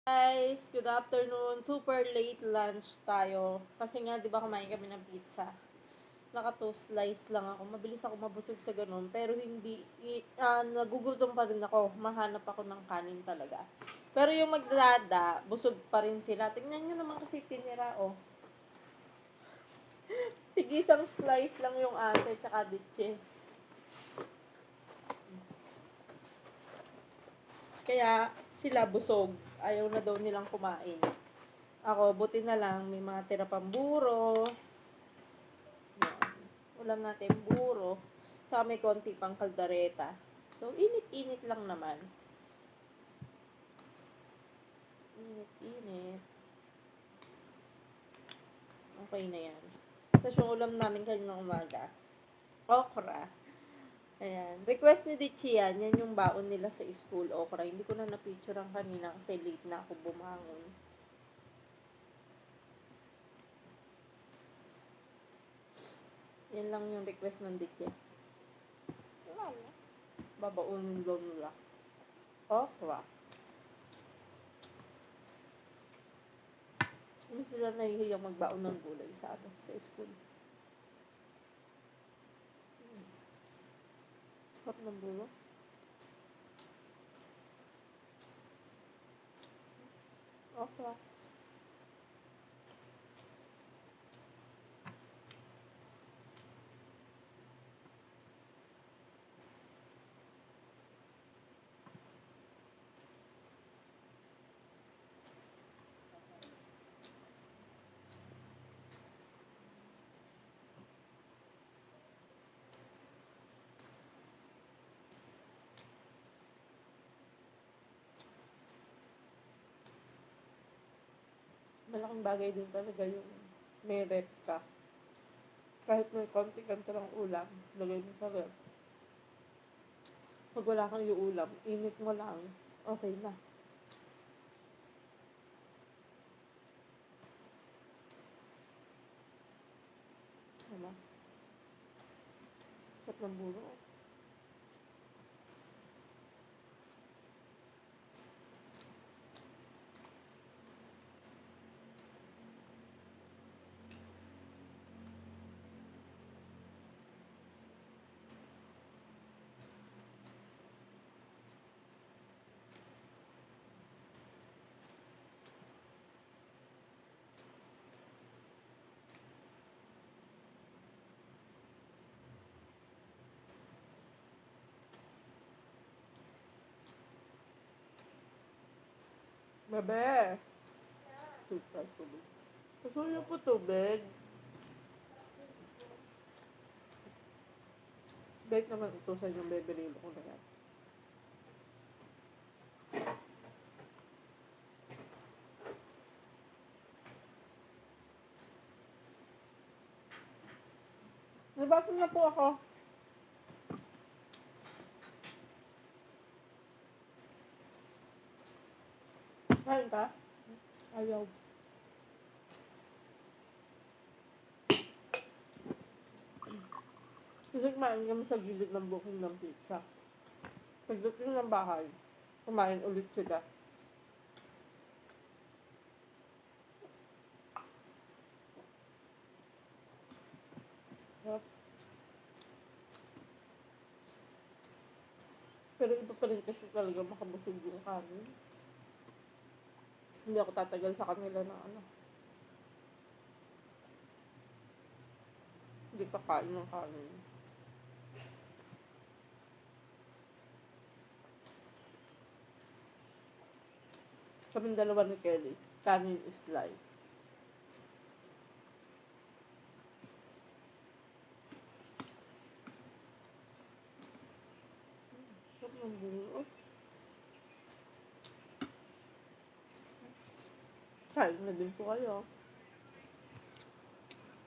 Guys, good afternoon. Super late lunch tayo. Kasi nga, di ba kumain kami ng pizza. Naka 2 slice lang ako. Mabilis ako mabusog sa ganun. Pero hindi, nagugutom pa rin ako. Mahanap ako ng kanin talaga. Pero yung magdada, busog pa rin sila. Tingnan nyo naman kasi tinira, oh. Tigisang slice lang yung ate, tsaka ditche. Kaya sila busog. Ayaw na daw nilang kumain. Ako, buti na lang, may mga tira pang buro. Yan. Ulam natin buro. Tsaka may konti pang kaldareta. So, init-init lang naman. Init-init. Okay na yan. Tapos yung ulam namin kaninang umaga. Okra. Ayan. Request ni Ditchi yan. Yan yung baon nila sa school. Okra. Hindi ko na na-picturean kanina kasi late na ako bumangon. Yan lang yung request ng Ditchi. Babaunin daw nila. Okra. Hindi sila nahihiyang magbaon ng gulay sa school. Sarap ng bulo. Okra. Malaking bagay din talaga yung may rep ka. Kahit may konti kanta ng ulam, lagay mo sa rep. Pag wala kang yung ulam, init mo lang, okay na. Diba? Sarap ng bulo. Bebe! Super tubig. Pasuyo po tubig. Bake naman utusan yung bebe rilo ko na yan. Nabasa na po ako. Kain ka? Ayaw. Kasi kumain kami sa gilid ng booking ng pizza. Pagdating ng bahay, kumain ulit sila. Yep. Pero iba pa rin kasi talaga makabusog yung kanin. Hindi ako tatagal sa kanila ng ano. Hindi kakain ng kanin. Kaming dalawa ni Kelly, kanin is life. Sarap ng bulo. Kain na din po kayo.